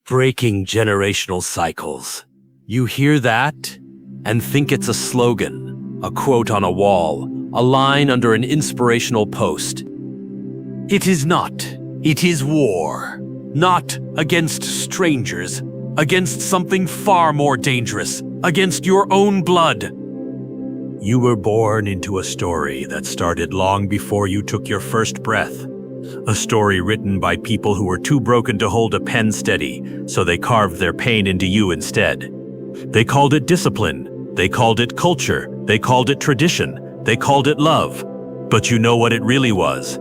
Breaking generational cycles. You hear that and think it's a slogan, a quote on a wall, a line under an inspirational post. It is not. It is war. Not against strangers, against something far more dangerous, against your own blood. You were born into a story that started long before you took your first breath. A story written by people who were too broken to hold a pen steady, so they carved their pain into you instead. They called it discipline. They called it culture. They called it tradition. They called it love. But you know what it really was?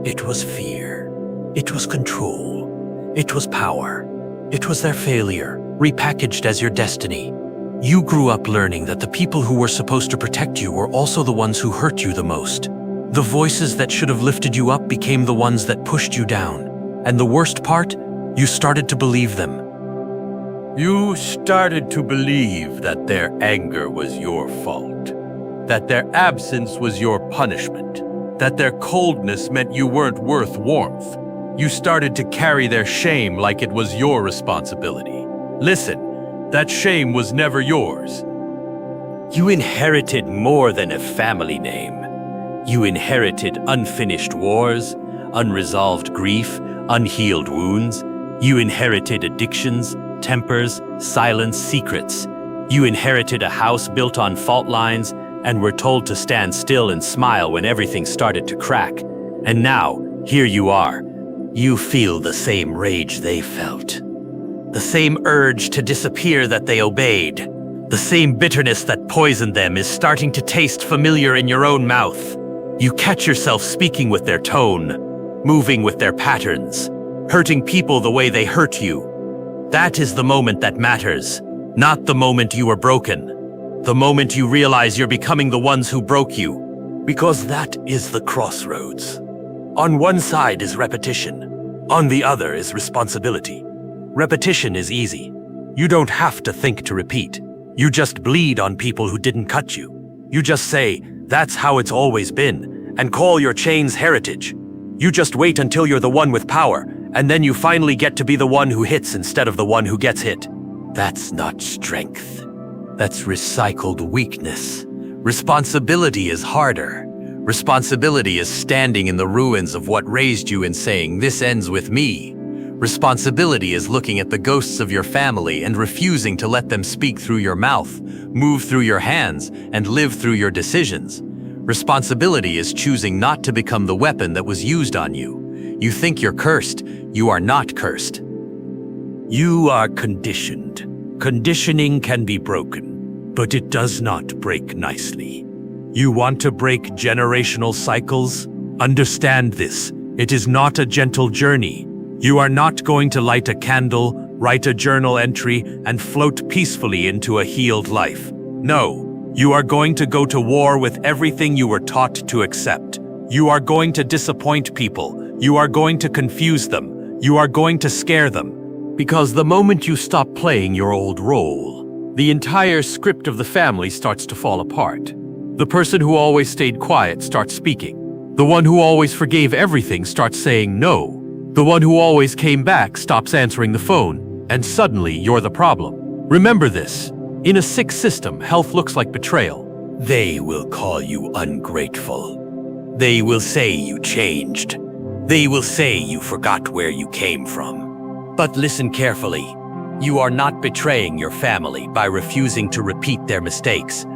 It was fear. It was control. It was power. It was their failure, repackaged as your destiny. You grew up learning that the people who were supposed to protect you were also the ones who hurt you the most. The voices that should have lifted you up became the ones that pushed you down. And the worst part, you started to believe them. You started to believe that their anger was your fault, that their absence was your punishment, that their coldness meant you weren't worth warmth. You started to carry their shame like it was your responsibility. Listen, that shame was never yours. You inherited more than a family name. You inherited unfinished wars, unresolved grief, unhealed wounds. You inherited addictions, tempers, silence, secrets. You inherited a house built on fault lines and were told to stand still and smile when everything started to crack. And now, here you are. You feel the same rage they felt. The same urge to disappear that they obeyed. The same bitterness that poisoned them is starting to taste familiar in your own mouth. You catch yourself speaking with their tone, moving with their patterns, hurting people the way they hurt you. That is the moment that matters, not the moment you were broken. The moment you realize you're becoming the ones who broke you. Because that is the crossroads. On one side is repetition. On the other is responsibility. Repetition is easy. You don't have to think to repeat. You just bleed on people who didn't cut you. You just say, "That's how it's always been," and call your chains heritage. You just wait until you're the one with power, and then you finally get to be the one who hits instead of the one who gets hit. That's not strength. That's recycled weakness. Responsibility is harder. Responsibility is standing in the ruins of what raised you and saying, "This ends with me." Responsibility is looking at the ghosts of your family and refusing to let them speak through your mouth, move through your hands, and live through your decisions. Responsibility is choosing not to become the weapon that was used on you. You think you're cursed. You are not cursed. You are conditioned. Conditioning can be broken, but it does not break nicely. You want to break generational cycles? Understand this. It is not a gentle journey. You are not going to light a candle, write a journal entry, and float peacefully into a healed life. No, you are going to go to war with everything you were taught to accept. You are going to disappoint people. You are going to confuse them. You are going to scare them. Because the moment you stop playing your old role, the entire script of the family starts to fall apart. The person who always stayed quiet starts speaking. The one who always forgave everything starts saying no. The one who always came back stops answering the phone, and suddenly you're the problem. Remember this. In a sick system, health looks like betrayal. They will call you ungrateful. They will say you changed. They will say you forgot where you came from. But listen carefully. You are not betraying your family by refusing to repeat their mistakes.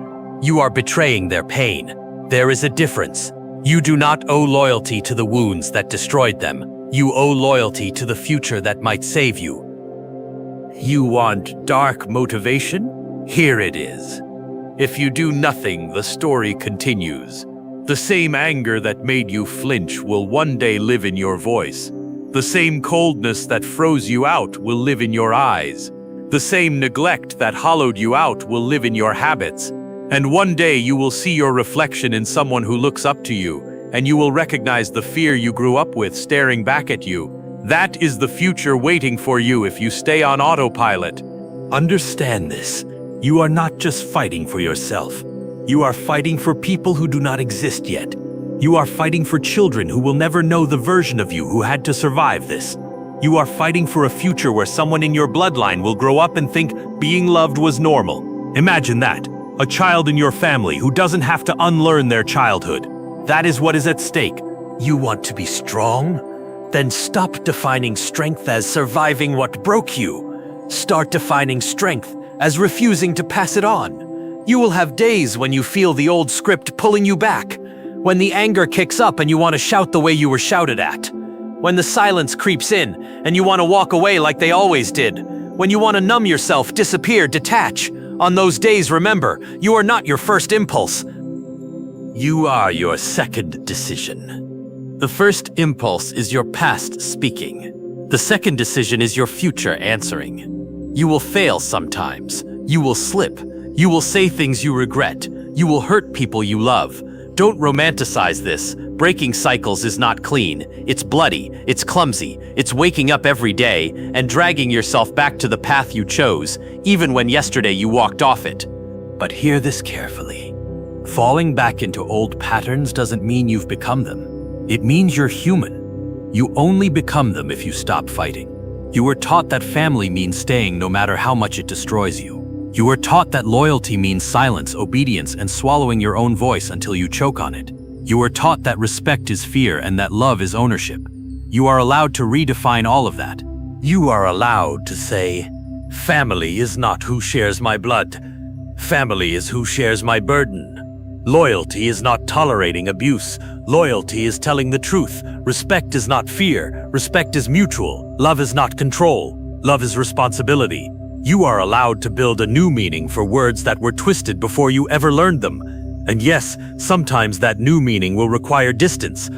You are betraying their pain. There is a difference. You do not owe loyalty to the wounds that destroyed them. You owe loyalty to the future that might save you. You want dark motivation? Here it is. If you do nothing, the story continues. The same anger that made you flinch will one day live in your voice. The same coldness that froze you out will live in your eyes. The same neglect that hollowed you out will live in your habits. And one day you will see your reflection in someone who looks up to you, and you will recognize the fear you grew up with staring back at you. That is the future waiting for you if you stay on autopilot. Understand this. You are not just fighting for yourself. You are fighting for people who do not exist yet. You are fighting for children who will never know the version of you who had to survive this. You are fighting for a future where someone in your bloodline will grow up and think being loved was normal. Imagine that. A child in your family who doesn't have to unlearn their childhood. That is what is at stake. You want to be strong? Then stop defining strength as surviving what broke you. Start defining strength as refusing to pass it on. You will have days when you feel the old script pulling you back. When the anger kicks up and you want to shout the way you were shouted at. When the silence creeps in and you want to walk away like they always did. When you want to numb yourself, disappear, detach. On those days, remember, you are not your first impulse. You are your second decision. The first impulse is your past speaking. The second decision is your future answering. You will fail sometimes. You will slip. You will say things you regret. You will hurt people you love. Don't romanticize this. Breaking cycles is not clean. It's bloody, it's clumsy, it's waking up every day and dragging yourself back to the path you chose, even when yesterday you walked off it. But hear this carefully. Falling back into old patterns doesn't mean you've become them. It means you're human. You only become them if you stop fighting. You were taught that family means staying no matter how much it destroys you. You were taught that loyalty means silence, obedience, and swallowing your own voice until you choke on it. You were taught that respect is fear and that love is ownership. You are allowed to redefine all of that. You are allowed to say, family is not who shares my blood. Family is who shares my burden. Loyalty is not tolerating abuse. Loyalty is telling the truth. Respect is not fear. Respect is mutual. Love is not control. Love is responsibility. You are allowed to build a new meaning for words that were twisted before you ever learned them. And yes, sometimes that new meaning will require distance.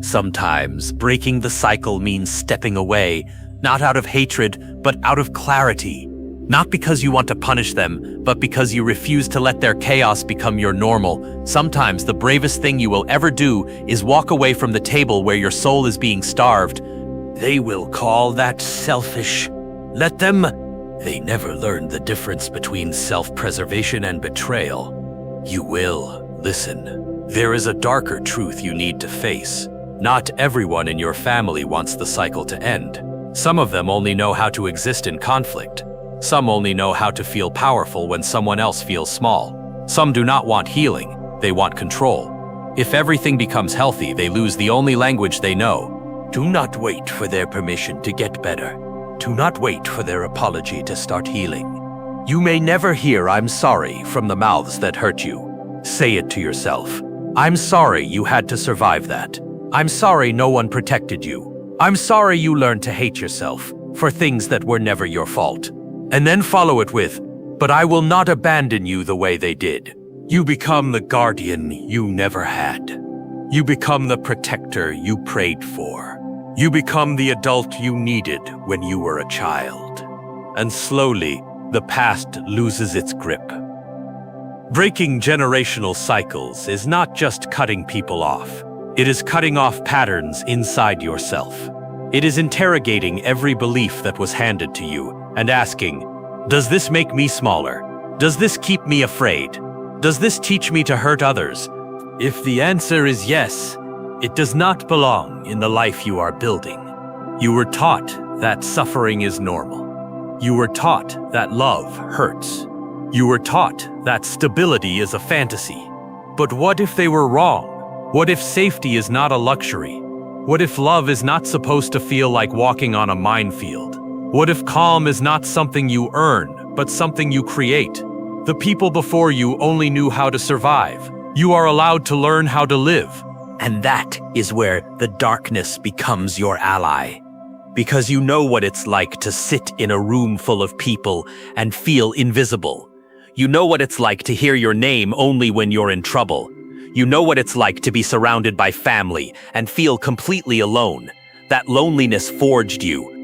Sometimes breaking the cycle means stepping away, not out of hatred, but out of clarity. Not because you want to punish them, but because you refuse to let their chaos become your normal. Sometimes the bravest thing you will ever do is walk away from the table where your soul is being starved. They will call that selfish. Let them. They never learned the difference between self-preservation and betrayal. You will. Listen. There is a darker truth you need to face. Not everyone in your family wants the cycle to end. Some of them only know how to exist in conflict. Some only know how to feel powerful when someone else feels small. Some do not want healing. They want control. If everything becomes healthy, they lose the only language they know. Do not wait for their permission to get better. Do not wait for their apology to start healing. You may never hear "I'm sorry" from the mouths that hurt you. Say it to yourself. I'm sorry you had to survive that. I'm sorry no one protected you. I'm sorry you learned to hate yourself for things that were never your fault. And then follow it with, but I will not abandon you the way they did. You become the guardian you never had. You become the protector you prayed for. You become the adult you needed when you were a child. And slowly, the past loses its grip. Breaking generational cycles is not just cutting people off. It is cutting off patterns inside yourself. It is interrogating every belief that was handed to you and asking, does this make me smaller? Does this keep me afraid? Does this teach me to hurt others? If the answer is yes, it does not belong in the life you are building. You were taught that suffering is normal. You were taught that love hurts. You were taught that stability is a fantasy. But what if they were wrong? What if safety is not a luxury? What if love is not supposed to feel like walking on a minefield? What if calm is not something you earn, but something you create? The people before you only knew how to survive. You are allowed to learn how to live. And that is where the darkness becomes your ally. Because you know what it's like to sit in a room full of people and feel invisible. You know what it's like to hear your name only when you're in trouble. You know what it's like to be surrounded by family and feel completely alone. That loneliness forged you.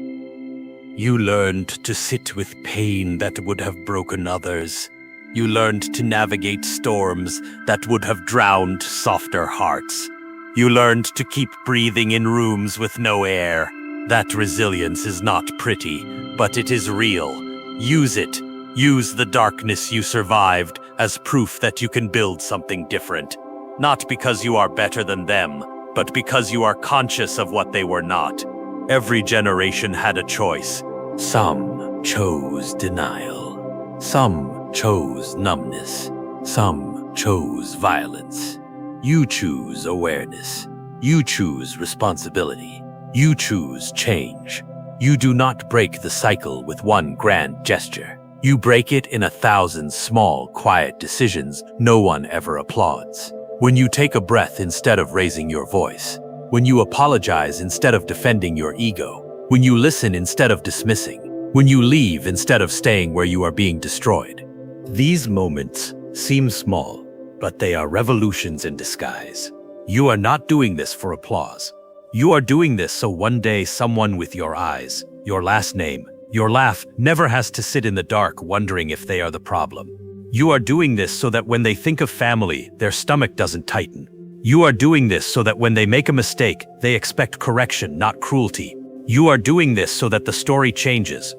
You learned to sit with pain that would have broken others. You learned to navigate storms that would have drowned softer hearts. You learned to keep breathing in rooms with no air. That resilience is not pretty, but it is real. Use it. Use the darkness you survived as proof that you can build something different. Not because you are better than them, but because you are conscious of what they were not. Every generation had a choice. Some chose denial. Some chose numbness. Some chose violence. You choose awareness. You choose responsibility. You choose change. You do not break the cycle with one grand gesture. You break it in 1,000 small, quiet decisions no one ever applauds. When you take a breath instead of raising your voice. When you apologize instead of defending your ego. When you listen instead of dismissing. When you leave instead of staying where you are being destroyed. These moments seem small, but they are revolutions in disguise. You are not doing this for applause. You are doing this so one day someone with your eyes, your last name, your laugh never has to sit in the dark wondering if they are the problem. You are doing this so that when they think of family, their stomach doesn't tighten. You are doing this so that when they make a mistake, they expect correction, not cruelty. You are doing this so that the story changes.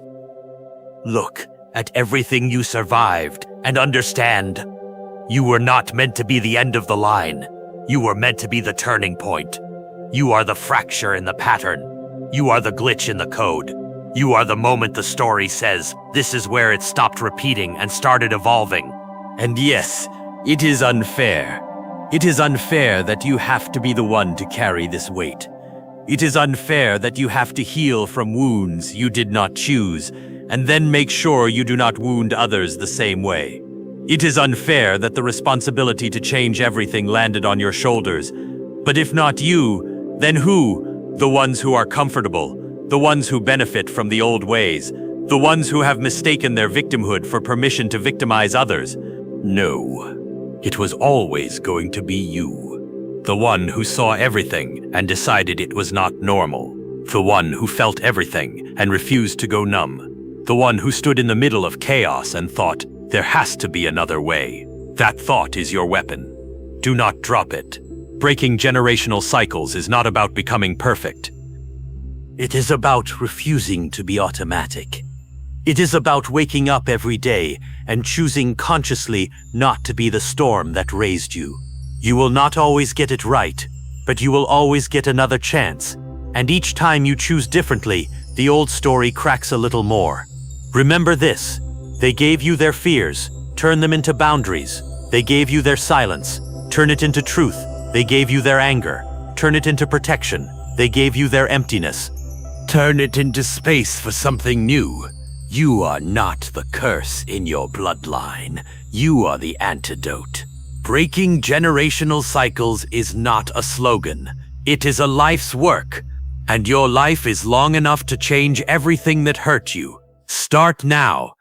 Look at everything you survived and understand. You were not meant to be the end of the line. You were meant to be the turning point. You are the fracture in the pattern. You are the glitch in the code. You are the moment the story says, this is where it stopped repeating and started evolving. And yes, it is unfair. It is unfair that you have to be the one to carry this weight. It is unfair that you have to heal from wounds you did not choose, and then make sure you do not wound others the same way. It is unfair that the responsibility to change everything landed on your shoulders. But if not you, then who? The ones who are comfortable, the ones who benefit from the old ways, the ones who have mistaken their victimhood for permission to victimize others. No, it was always going to be you. The one who saw everything and decided it was not normal. The one who felt everything and refused to go numb. The one who stood in the middle of chaos and thought, there has to be another way. That thought is your weapon. Do not drop it. Breaking generational cycles is not about becoming perfect. It is about refusing to be automatic. It is about waking up every day and choosing consciously not to be the storm that raised you. You will not always get it right, but you will always get another chance. And each time you choose differently, the old story cracks a little more. Remember this. They gave you their fears, turn them into boundaries. They gave you their silence, turn it into truth. They gave you their anger, turn it into protection. They gave you their emptiness, turn it into space for something new. You are not the curse in your bloodline. You are the antidote. Breaking generational cycles is not a slogan. It is a life's work. And your life is long enough to change everything that hurt you. Start now.